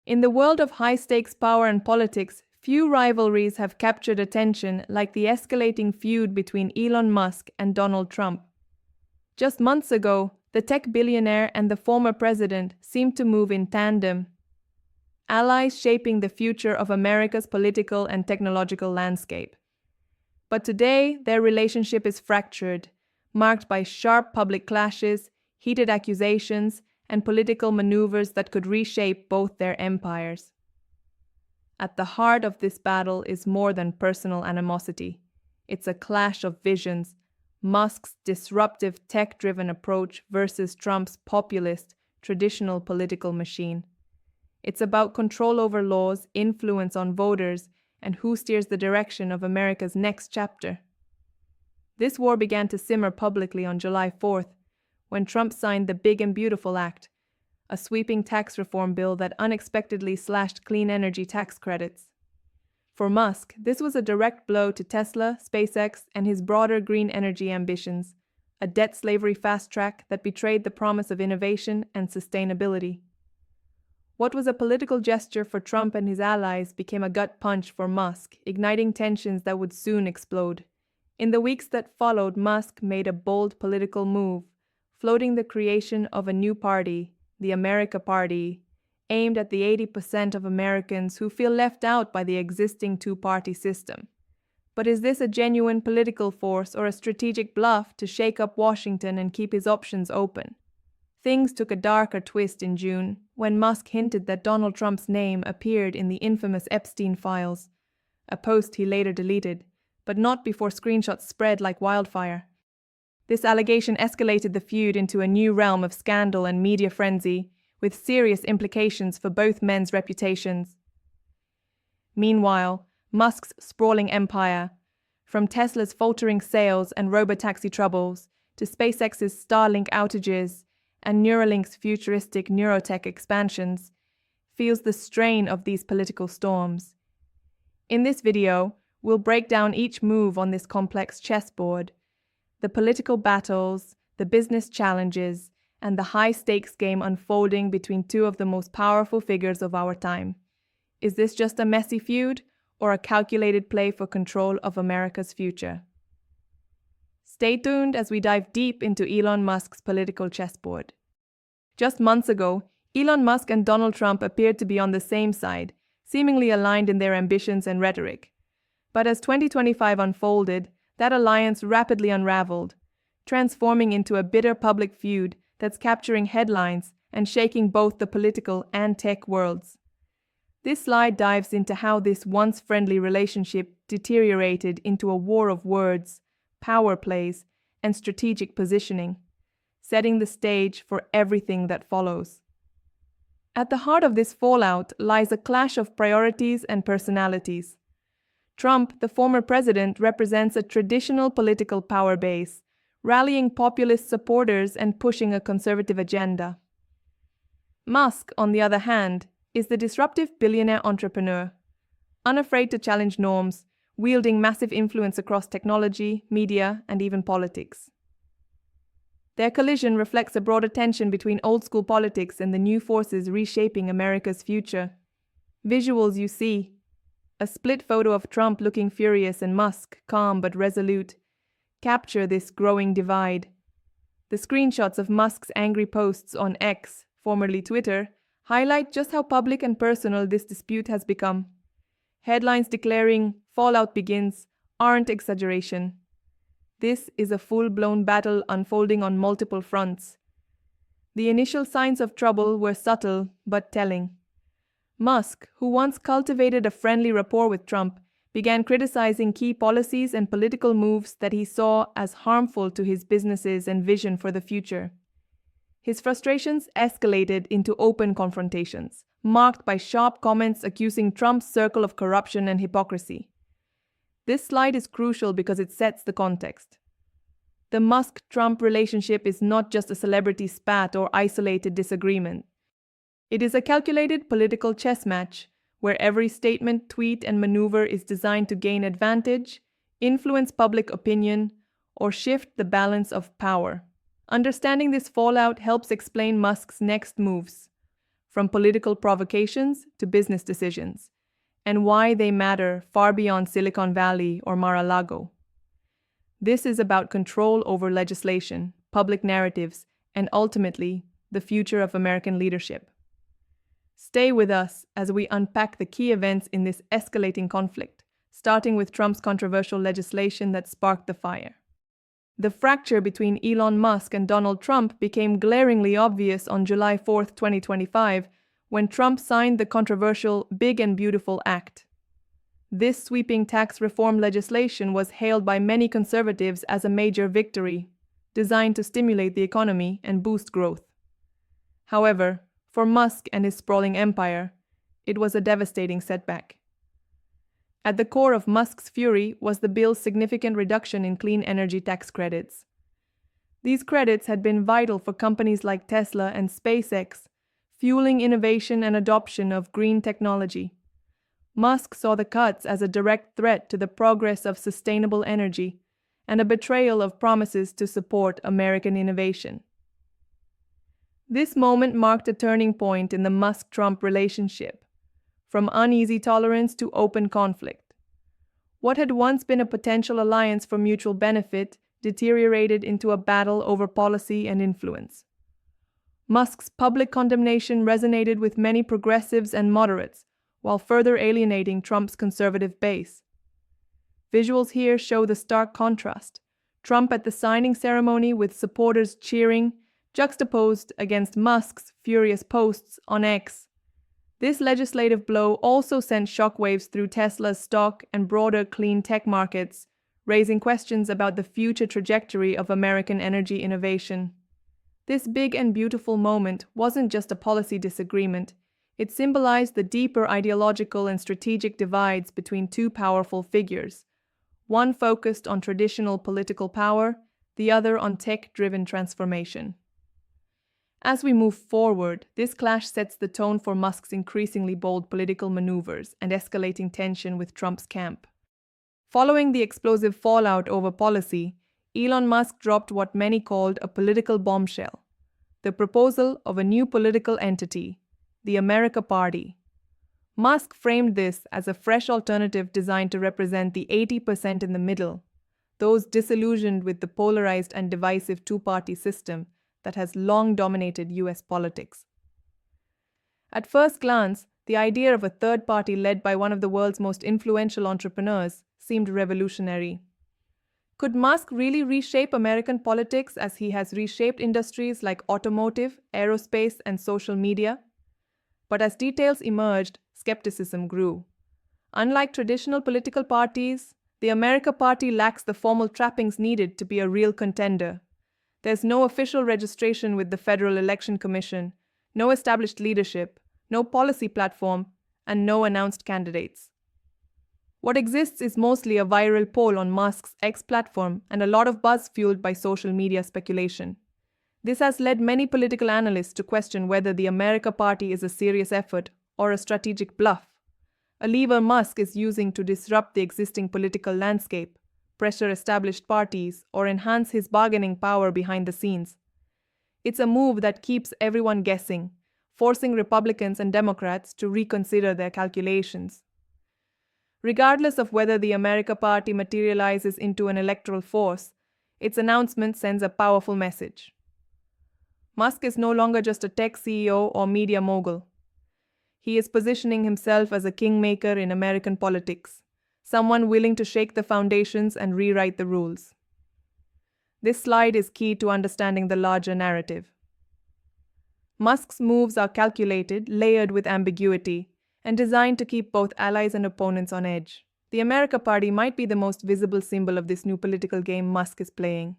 In the world of high-stakes power and politics, few rivalries have captured attention like the escalating feud between Elon Musk and Donald Trump. Just months ago, the tech billionaire and the former president seemed to move in tandem, allies shaping the future of America's political and technological landscape. But today, their relationship is fractured, marked by sharp public clashes, heated accusations, and political maneuvers that could reshape both their empires. At the heart of this battle is more than personal animosity. It's a clash of visions, Musk's disruptive tech-driven approach versus Trump's populist, traditional political machine. It's about control over laws, influence on voters, and who steers the direction of America's next chapter. This war began to simmer publicly on July 4th, when Trump signed the Big and Beautiful Act, a sweeping tax reform bill that unexpectedly slashed clean energy tax credits. For Musk, this was a direct blow to Tesla, SpaceX, and his broader green energy ambitions, a debt slavery fast track that betrayed the promise of innovation and sustainability. What was a political gesture for Trump and his allies became a gut punch for Musk, igniting tensions that would soon explode. In the weeks that followed, Musk made a bold political move, floating the creation of a new party, the America Party, aimed at the 80% of Americans who feel left out by the existing two-party system. But is this a genuine political force or a strategic bluff to shake up Washington and keep his options open? Things took a darker twist in June, when Musk hinted that Donald Trump's name appeared in the infamous Epstein files, a post he later deleted, but not before screenshots spread like wildfire. This allegation escalated the feud into a new realm of scandal and media frenzy, with serious implications for both men's reputations. Meanwhile, Musk's sprawling empire, from Tesla's faltering sales and robotaxi troubles to SpaceX's Starlink outages and Neuralink's futuristic neurotech expansions, feels the strain of these political storms. In this video, we'll break down each move on this complex chessboard, the political battles, the business challenges, and the high-stakes game unfolding between two of the most powerful figures of our time. Is this just a messy feud, or a calculated play for control of America's future? Stay tuned as we dive deep into Elon Musk's political chessboard. Just months ago, Elon Musk and Donald Trump appeared to be on the same side, seemingly aligned in their ambitions and rhetoric. But as 2025 unfolded, that alliance rapidly unraveled, transforming into a bitter public feud that's capturing headlines and shaking both the political and tech worlds. This slide dives into how this once friendly relationship deteriorated into a war of words, power plays, and strategic positioning, setting the stage for everything that follows. At the heart of this fallout lies a clash of priorities and personalities. Trump, the former president, represents a traditional political power base, rallying populist supporters and pushing a conservative agenda. Musk, on the other hand, is the disruptive billionaire entrepreneur, unafraid to challenge norms, wielding massive influence across technology, media, and even politics. Their collision reflects a broader tension between old-school politics and the new forces reshaping America's future. Visuals you see: a split photo of Trump looking furious and Musk, calm but resolute, capture this growing divide. The screenshots of Musk's angry posts on X, formerly Twitter, highlight just how public and personal this dispute has become. Headlines declaring "fallout begins" aren't exaggeration. This is a full-blown battle unfolding on multiple fronts. The initial signs of trouble were subtle but telling. Musk, who once cultivated a friendly rapport with Trump, began criticizing key policies and political moves that he saw as harmful to his businesses and vision for the future. His frustrations escalated into open confrontations, marked by sharp comments accusing Trump's circle of corruption and hypocrisy. This slide is crucial because it sets the context. The Musk-Trump relationship is not just a celebrity spat or isolated disagreement. It is a calculated political chess match, where every statement, tweet, and maneuver is designed to gain advantage, influence public opinion, or shift the balance of power. Understanding this fallout helps explain Musk's next moves. from political provocations to business decisions, and why they matter far beyond Silicon Valley or Mar-a-Lago. This is about control over legislation, public narratives, and ultimately, the future of American leadership. Stay with us as we unpack the key events in this escalating conflict, starting with Trump's controversial legislation that sparked the fire. The fracture between Elon Musk and Donald Trump became glaringly obvious on July 4, 2025, when Trump signed the controversial Big and Beautiful Act. This sweeping tax reform legislation was hailed by many conservatives as a major victory, designed to stimulate the economy and boost growth. However, for Musk and his sprawling empire, it was a devastating setback. At the core of Musk's fury was the bill's significant reduction in clean energy tax credits. These credits had been vital for companies like Tesla and SpaceX, fueling innovation and adoption of green technology. Musk saw the cuts as a direct threat to the progress of sustainable energy and a betrayal of promises to support American innovation. This moment marked a turning point in the Musk-Trump relationship, from uneasy tolerance to open conflict. What had once been a potential alliance for mutual benefit deteriorated into a battle over policy and influence. Musk's public condemnation resonated with many progressives and moderates, while further alienating Trump's conservative base. Visuals here show the stark contrast: Trump at the signing ceremony with supporters cheering, juxtaposed against Musk's furious posts on X. This legislative blow also sent shockwaves through Tesla's stock and broader clean tech markets, raising questions about the future trajectory of American energy innovation. This big and beautiful moment wasn't just a policy disagreement. It symbolized the deeper ideological and strategic divides between two powerful figures, one focused on traditional political power, the other on tech-driven transformation. As we move forward, this clash sets the tone for Musk's increasingly bold political maneuvers and escalating tension with Trump's camp. Following the explosive fallout over policy, Elon Musk dropped what many called a political bombshell: the proposal of a new political entity, the America Party. Musk framed this as a fresh alternative designed to represent the 80% in the middle, those disillusioned with the polarized and divisive two-party system that has long dominated US politics. At first glance, the idea of a third party led by one of the world's most influential entrepreneurs seemed revolutionary. Could Musk really reshape American politics as he has reshaped industries like automotive, aerospace, and social media? But as details emerged, skepticism grew. Unlike traditional political parties, the America Party lacks the formal trappings needed to be a real contender. There's no official registration with the Federal Election Commission, no established leadership, no policy platform, and no announced candidates. What exists is mostly a viral poll on Musk's X platform and a lot of buzz fueled by social media speculation. This has led many political analysts to question whether the America Party is a serious effort or a strategic bluff, a lever Musk is using to disrupt the existing political landscape, pressure established parties, or enhance his bargaining power behind the scenes. It's a move that keeps everyone guessing, forcing Republicans and Democrats to reconsider their calculations. Regardless of whether the America Party materializes into an electoral force, its announcement sends a powerful message. Musk is no longer just a tech CEO or media mogul. He is positioning himself as a kingmaker in American politics, someone willing to shake the foundations and rewrite the rules. This slide is key to understanding the larger narrative. Musk's moves are calculated, layered with ambiguity, and designed to keep both allies and opponents on edge. The America Party might be the most visible symbol of this new political game Musk is playing.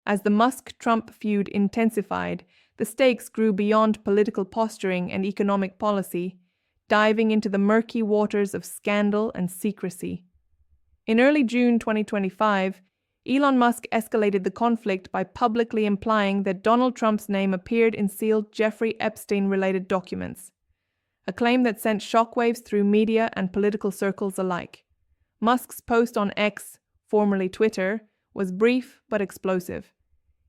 As the Musk-Trump feud intensified, the stakes grew beyond political posturing and economic policy, diving into the murky waters of scandal and secrecy. In early June 2025, Elon Musk escalated the conflict by publicly implying that Donald Trump's name appeared in sealed Jeffrey Epstein-related documents, a claim that sent shockwaves through media and political circles alike. Musk's post on X, formerly Twitter, was brief but explosive.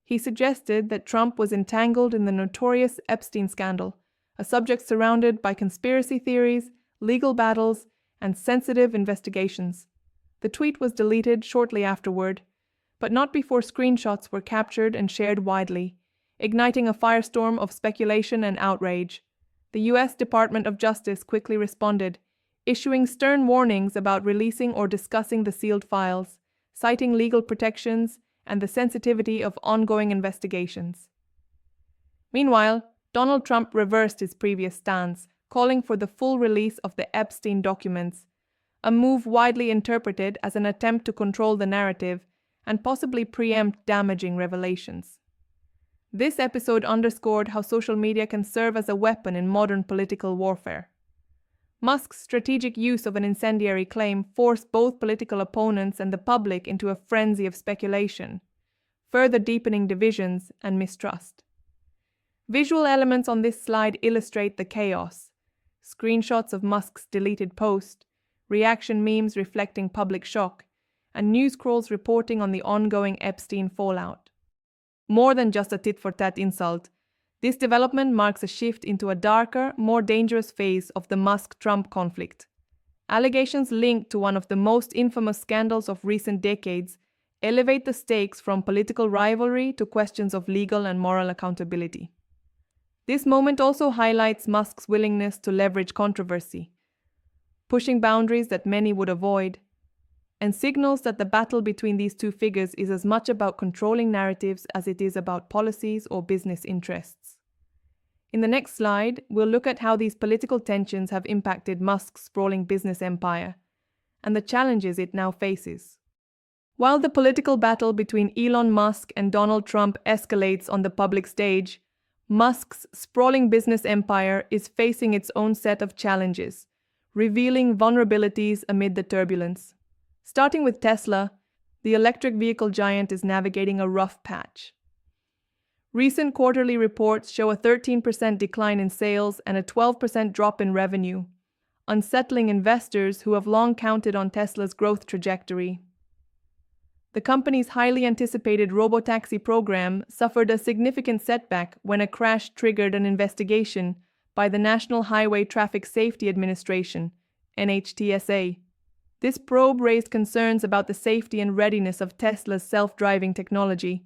He suggested that Trump was entangled in the notorious Epstein scandal, a subject surrounded by conspiracy theories, legal battles, and sensitive investigations. The tweet was deleted shortly afterward, but not before screenshots were captured and shared widely, igniting a firestorm of speculation and outrage. The U.S. Department of Justice quickly responded, issuing stern warnings about releasing or discussing the sealed files, citing legal protections and the sensitivity of ongoing investigations. Meanwhile, Donald Trump reversed his previous stance, calling for the full release of the Epstein documents, a move widely interpreted as an attempt to control the narrative and possibly preempt damaging revelations. This episode underscored how social media can serve as a weapon in modern political warfare. Musk's strategic use of an incendiary claim forced both political opponents and the public into a frenzy of speculation, further deepening divisions and mistrust. Visual elements on this slide illustrate the chaos. Screenshots of Musk's deleted post, reaction memes reflecting public shock, and news crawls reporting on the ongoing Epstein fallout. More than just a tit-for-tat insult, this development marks a shift into a darker, more dangerous phase of the Musk-Trump conflict. Allegations linked to one of the most infamous scandals of recent decades elevate the stakes from political rivalry to questions of legal and moral accountability. This moment also highlights Musk's willingness to leverage controversy, pushing boundaries that many would avoid, and signals that the battle between these two figures is as much about controlling narratives as it is about policies or business interests. In the next slide, we'll look at how these political tensions have impacted Musk's sprawling business empire and the challenges it now faces. While the political battle between Elon Musk and Donald Trump escalates on the public stage, Musk's sprawling business empire is facing its own set of challenges, revealing vulnerabilities amid the turbulence. Starting with Tesla, the electric vehicle giant is navigating a rough patch. Recent quarterly reports show a 13% decline in sales and a 12% drop in revenue, unsettling investors who have long counted on Tesla's growth trajectory. The company's highly anticipated robotaxi program suffered a significant setback when a crash triggered an investigation by the National Highway Traffic Safety Administration, NHTSA. This probe raised concerns about the safety and readiness of Tesla's self-driving technology,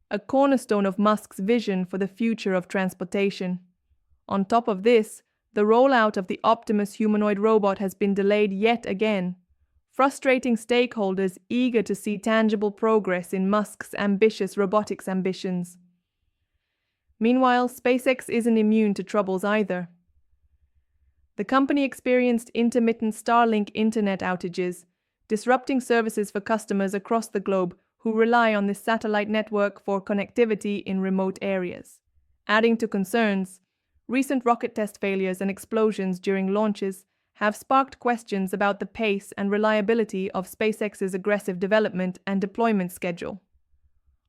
a cornerstone of Musk's vision for the future of transportation. On top of this, the rollout of the Optimus humanoid robot has been delayed yet again, frustrating stakeholders eager to see tangible progress in Musk's ambitious robotics ambitions. Meanwhile, SpaceX isn't immune to troubles either. The company experienced intermittent Starlink internet outages, disrupting services for customers across the globe who rely on this satellite network for connectivity in remote areas. Adding to concerns, recent rocket test failures and explosions during launches have sparked questions about the pace and reliability of SpaceX's aggressive development and deployment schedule.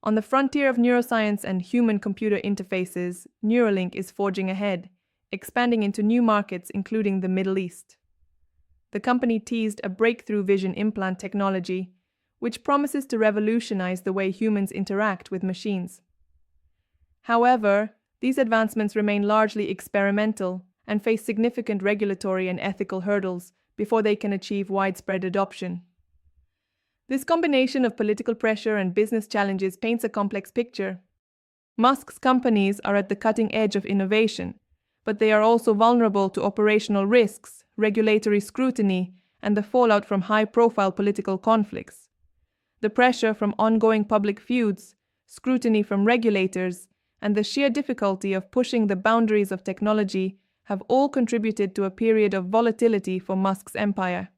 On the frontier of neuroscience and human-computer interfaces, Neuralink is forging ahead, expanding into new markets including the Middle East. The company teased a breakthrough vision implant technology, which promises to revolutionize the way humans interact with machines. However, these advancements remain largely experimental and face significant regulatory and ethical hurdles before they can achieve widespread adoption. This combination of political pressure and business challenges paints a complex picture. Musk's companies are at the cutting edge of innovation, but they are also vulnerable to operational risks, regulatory scrutiny, and the fallout from high-profile political conflicts. The pressure from ongoing public feuds, scrutiny from regulators, and the sheer difficulty of pushing the boundaries of technology have all contributed to a period of volatility for Musk's empire.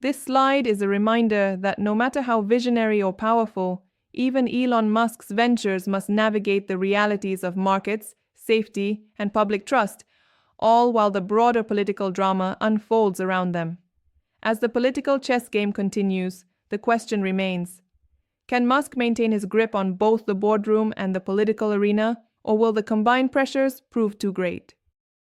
This slide is a reminder that no matter how visionary or powerful, even Elon Musk's ventures must navigate the realities of markets, safety, and public trust, all while the broader political drama unfolds around them. As the political chess game continues, the question remains: can Musk maintain his grip on both the boardroom and the political arena, or will the combined pressures prove too great?